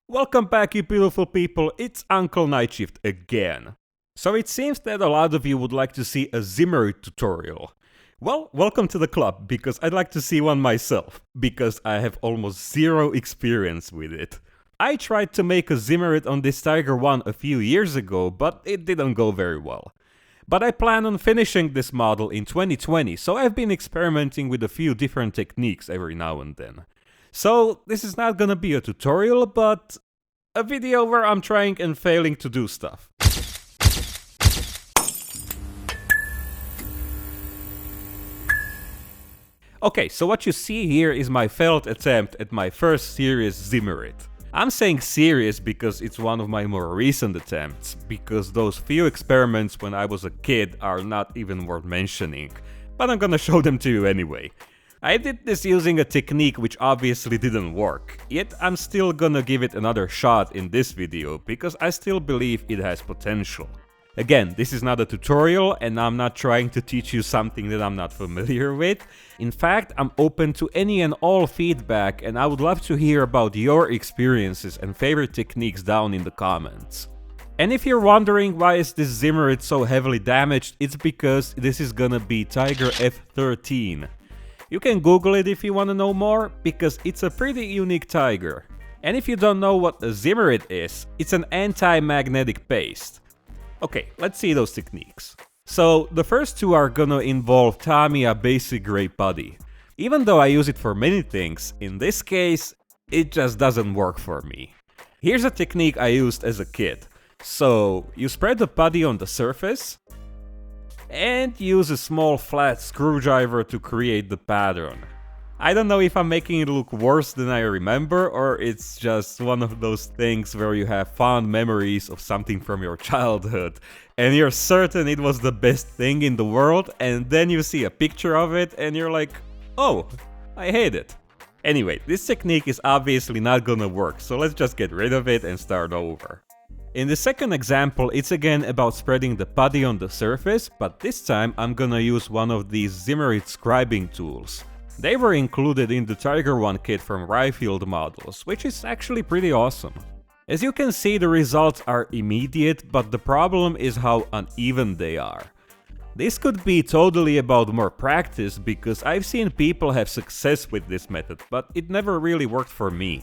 Welcome back, you beautiful people, it's Uncle Nightshift again. So it seems that a lot of you would like to see a Zimmerit tutorial. Well, welcome to the club, because I'd like to see one myself, because I have almost zero experience with it. I tried to make a Zimmerit on this Tiger 1 a few years ago, but it didn't go very well. But I plan on finishing this model in 2020, so I've been experimenting with a few different techniques every now and then. So this is not gonna be a tutorial, but a video where I'm trying and failing to do stuff. Okay, so what you see here is my failed attempt at my first serious Zimmerit. I'm saying serious because it's one of my more recent attempts, because those few experiments when I was a kid are not even worth mentioning, but I'm gonna show them to you anyway. I did this using a technique which obviously didn't work, yet I'm still gonna give it another shot in this video because I still believe it has potential. Again, this is not a tutorial and I'm not trying to teach you something that I'm not familiar with. In fact, I'm open to any and all feedback and I would love to hear about your experiences and favorite techniques down in the comments. And if you're wondering why is this Zimmerit so heavily damaged, it's because this is gonna be Tiger F13. You can Google it if you want to know more, because it's a pretty unique tiger. And if you don't know what a Zimmerit is, it's an anti-magnetic paste. Okay, let's see those techniques. So the first two are gonna involve Tamiya basic gray putty. Even though I use it for many things, in this case, it just doesn't work for me. Here's a technique I used as a kid. So you spread the putty on the surface, and use a small flat screwdriver to create the pattern. I don't know if I'm making it look worse than I remember, or it's just one of those things where you have fond memories of something from your childhood, and you're certain it was the best thing in the world, and then you see a picture of it, and you're like, oh, I hate it. Anyway, this technique is obviously not gonna work, so let's just get rid of it and start over. In the second example, it's again about spreading the putty on the surface, but this time I'm gonna use one of these Zimmerit scribing tools. They were included in the Tiger 1 kit from Ryfield models, which is actually pretty awesome. As you can see, the results are immediate, but the problem is how uneven they are. This could be totally about more practice, because I've seen people have success with this method, but it never really worked for me.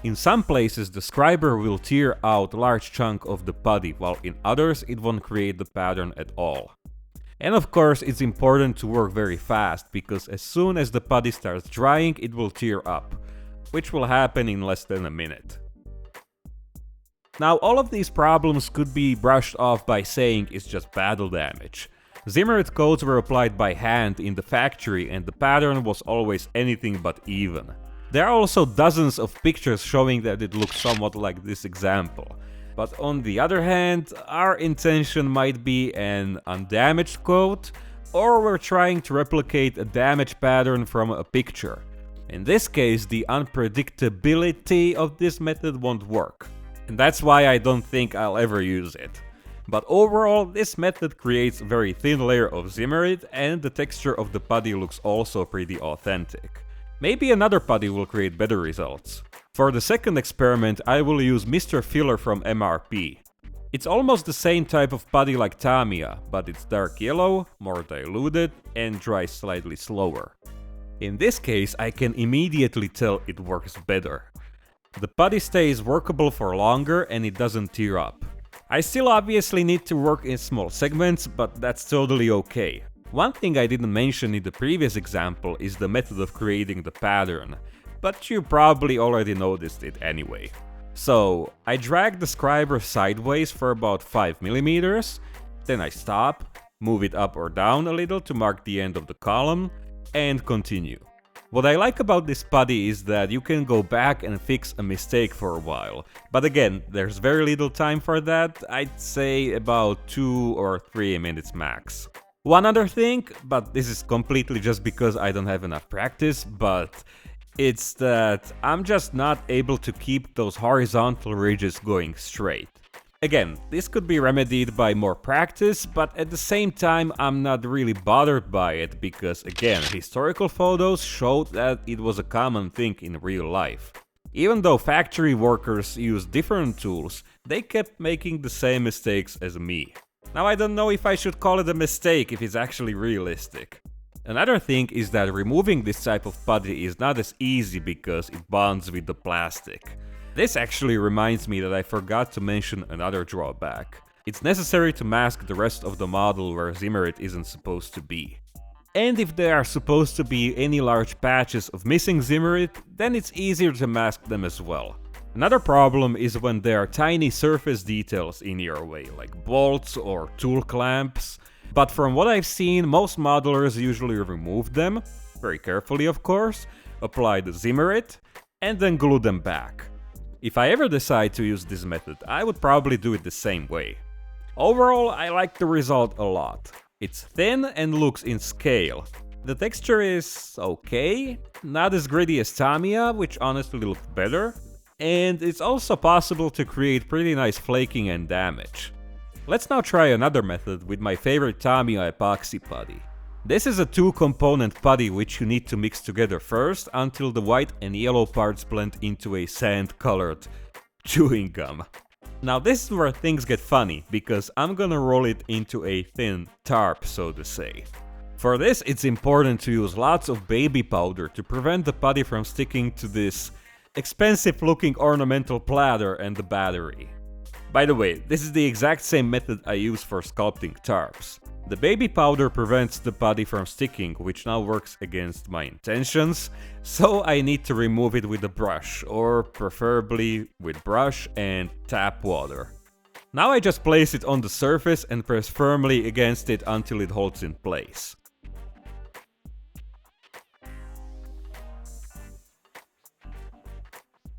In some places the scriber will tear out a large chunk of the putty, while in others it won't create the pattern at all. And of course it's important to work very fast, because as soon as the putty starts drying it will tear up, which will happen in less than a minute. Now all of these problems could be brushed off by saying it's just battle damage. Zimmerit coats were applied by hand in the factory and the pattern was always anything but even. There are also dozens of pictures showing that it looks somewhat like this example. But on the other hand, our intention might be an undamaged coat, or we're trying to replicate a damaged pattern from a picture. In this case, the unpredictability of this method won't work. And that's why I don't think I'll ever use it. But overall, this method creates a very thin layer of Zimmerit and the texture of the putty looks also pretty authentic. Maybe another putty will create better results. For the second experiment I will use Mr. Filler from MRP. It's almost the same type of putty like Tamiya, but it's dark yellow, more diluted, and dries slightly slower. In this case I can immediately tell it works better. The putty stays workable for longer and it doesn't tear up. I still obviously need to work in small segments, but that's totally okay. One thing I didn't mention in the previous example is the method of creating the pattern, but you probably already noticed it anyway. So, I drag the scriber sideways for about 5mm, then I stop, move it up or down a little to mark the end of the column, and continue. What I like about this putty is that you can go back and fix a mistake for a while, but again, there's very little time for that, I'd say about 2 or 3 minutes max. One other thing, but this is completely just because I don't have enough practice, but it's that I'm just not able to keep those horizontal ridges going straight. Again, this could be remedied by more practice, but at the same time I'm not really bothered by it because, again, historical photos showed that it was a common thing in real life. Even though factory workers use different tools, they kept making the same mistakes as me. Now I don't know if I should call it a mistake if it's actually realistic. Another thing is that removing this type of putty is not as easy because it bonds with the plastic. This actually reminds me that I forgot to mention another drawback. It's necessary to mask the rest of the model where Zimmerit isn't supposed to be. And if there are supposed to be any large patches of missing Zimmerit, then it's easier to mask them as well. Another problem is when there are tiny surface details in your way, like bolts or tool clamps. But from what I've seen, most modelers usually remove them, very carefully of course, apply the Zimmerit, and then glue them back. If I ever decide to use this method, I would probably do it the same way. Overall, I like the result a lot. It's thin and looks in scale. The texture is okay, not as gritty as Tamiya, which honestly looked better. And it's also possible to create pretty nice flaking and damage. Let's now try another method with my favorite Tamiya epoxy putty. This is a two-component putty which you need to mix together first until the white and yellow parts blend into a sand-colored chewing gum. Now this is where things get funny, because I'm gonna roll it into a thin tarp, so to say. For this, it's important to use lots of baby powder to prevent the putty from sticking to this expensive looking ornamental platter and the battery. By the way, this is the exact same method I use for sculpting tarps. The baby powder prevents the putty from sticking, which now works against my intentions, so I need to remove it with a brush, or preferably with brush and tap water. Now I just place it on the surface and press firmly against it until it holds in place.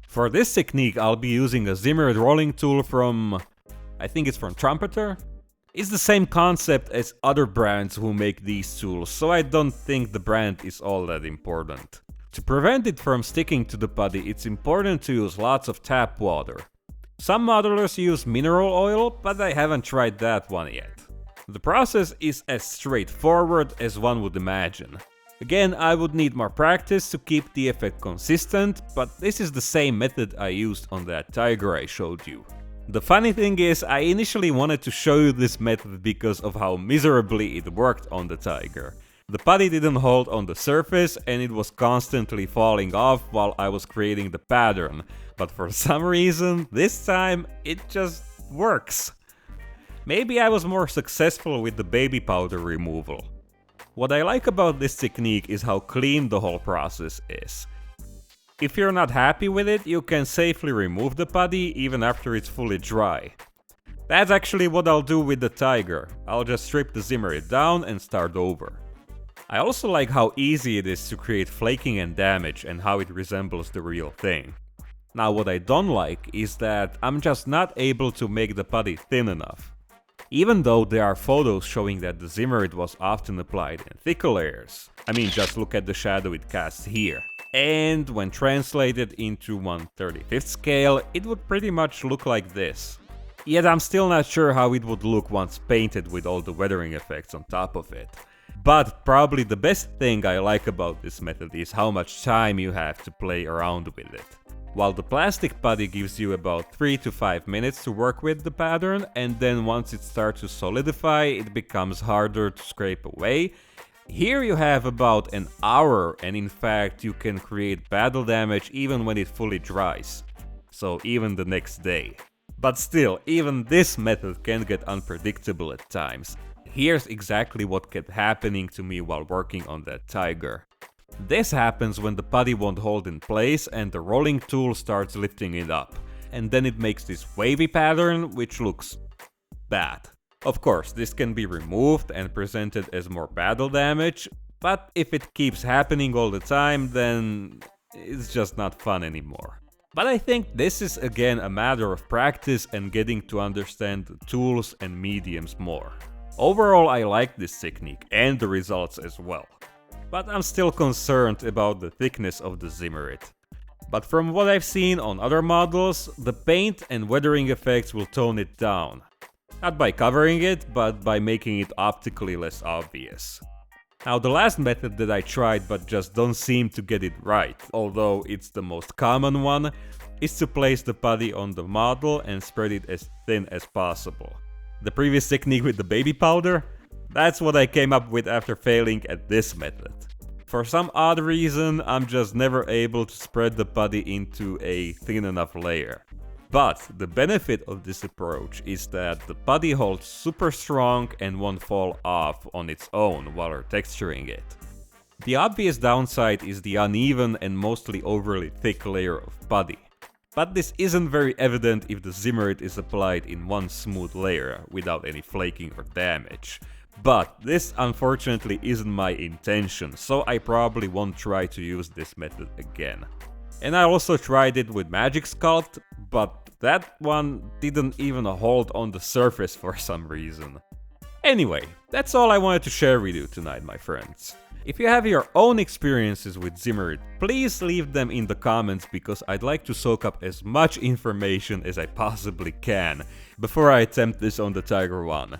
For this technique, I'll be using a Zimmerit rolling tool from, I think it's from Trumpeter? It's the same concept as other brands who make these tools, so I don't think the brand is all that important. To prevent it from sticking to the putty, it's important to use lots of tap water. Some modelers use mineral oil, but I haven't tried that one yet. The process is as straightforward as one would imagine. Again, I would need more practice to keep the effect consistent, but this is the same method I used on that tiger I showed you. The funny thing is, I initially wanted to show you this method because of how miserably it worked on the tiger. The putty didn't hold on the surface and it was constantly falling off while I was creating the pattern, but for some reason, this time, it just works. Maybe I was more successful with the baby powder removal. What I like about this technique is how clean the whole process is. If you're not happy with it, you can safely remove the putty even after it's fully dry. That's actually what I'll do with the tiger. I'll just strip the Zimmerit down and start over. I also like how easy it is to create flaking and damage and how it resembles the real thing. Now what I don't like is that I'm just not able to make the putty thin enough. Even though there are photos showing that the Zimmerit was often applied in thicker layers. I mean, just look at the shadow it casts here. And when translated into 1/35th scale, it would pretty much look like this. Yet I'm still not sure how it would look once painted with all the weathering effects on top of it. But probably the best thing I like about this method is how much time you have to play around with it. While the plastic putty gives you about 3 to 5 minutes to work with the pattern, and then once it starts to solidify, it becomes harder to scrape away. Here you have about an hour, and in fact you can create battle damage even when it fully dries. So even the next day. But still, even this method can get unpredictable at times. Here's exactly what kept happening to me while working on that tiger. This happens when the putty won't hold in place and the rolling tool starts lifting it up. And then it makes this wavy pattern, which looks bad. Of course, this can be removed and presented as more battle damage, but if it keeps happening all the time, then it's just not fun anymore. But I think this is again a matter of practice and getting to understand the tools and mediums more. Overall, I like this technique and the results as well. But I'm still concerned about the thickness of the Zimmerit. But from what I've seen on other models, the paint and weathering effects will tone it down. Not by covering it, but by making it optically less obvious. Now the last method that I tried but just don't seem to get it right, although it's the most common one, is to place the putty on the model and spread it as thin as possible. The previous technique with the baby powder? That's what I came up with after failing at this method. For some odd reason, I'm just never able to spread the putty into a thin enough layer. But the benefit of this approach is that the putty holds super strong and won't fall off on its own while you're texturing it. The obvious downside is the uneven and mostly overly thick layer of putty. But this isn't very evident if the Zimmerit is applied in one smooth layer without any flaking or damage. But this unfortunately isn't my intention, so I probably won't try to use this method again. And I also tried it with Magic Sculpt, but that one didn't even hold on the surface for some reason. Anyway, that's all I wanted to share with you tonight, my friends. If you have your own experiences with Zimmerit, please leave them in the comments because I'd like to soak up as much information as I possibly can before I attempt this on the Tiger 1.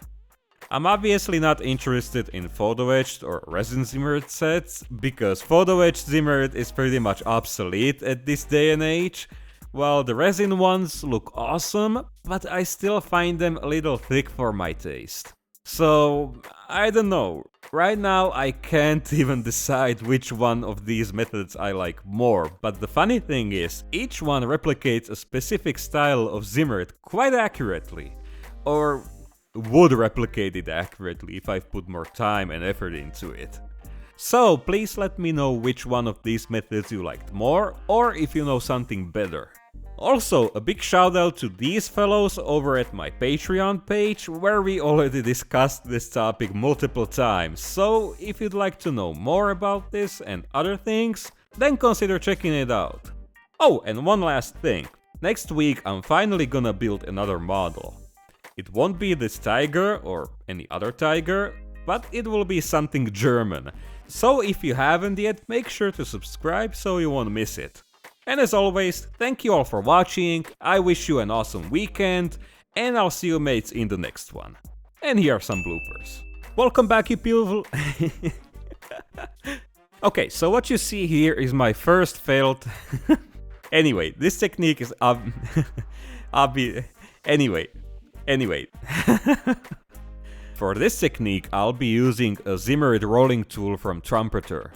I'm obviously not interested in photo-etched or resin Zimmerit sets, because photo-etched Zimmerit is pretty much obsolete at this day and age, while the resin ones look awesome, but I still find them a little thick for my taste. So, I don't know, right now I can't even decide which one of these methods I like more, but the funny thing is, each one replicates a specific style of Zimmerit quite accurately, or would replicate it accurately if I put more time and effort into it. So please let me know which one of these methods you liked more, or if you know something better. Also, a big shout out to these fellows over at my Patreon page, where we already discussed this topic multiple times, so if you'd like to know more about this and other things, then consider checking it out. Oh, and one last thing. Next week I'm finally gonna build another model. It won't be this tiger or any other tiger, but it will be something German. So if you haven't yet, make sure to subscribe so you won't miss it. And as always, thank you all for watching, I wish you an awesome weekend, and I'll see you mates in the next one. And here are some bloopers. Welcome back, you beautiful... Okay, so what you see here is my first failed... Anyway, this technique is Anyway, for this technique I'll be using a Zimmerit rolling tool from Trumpeter.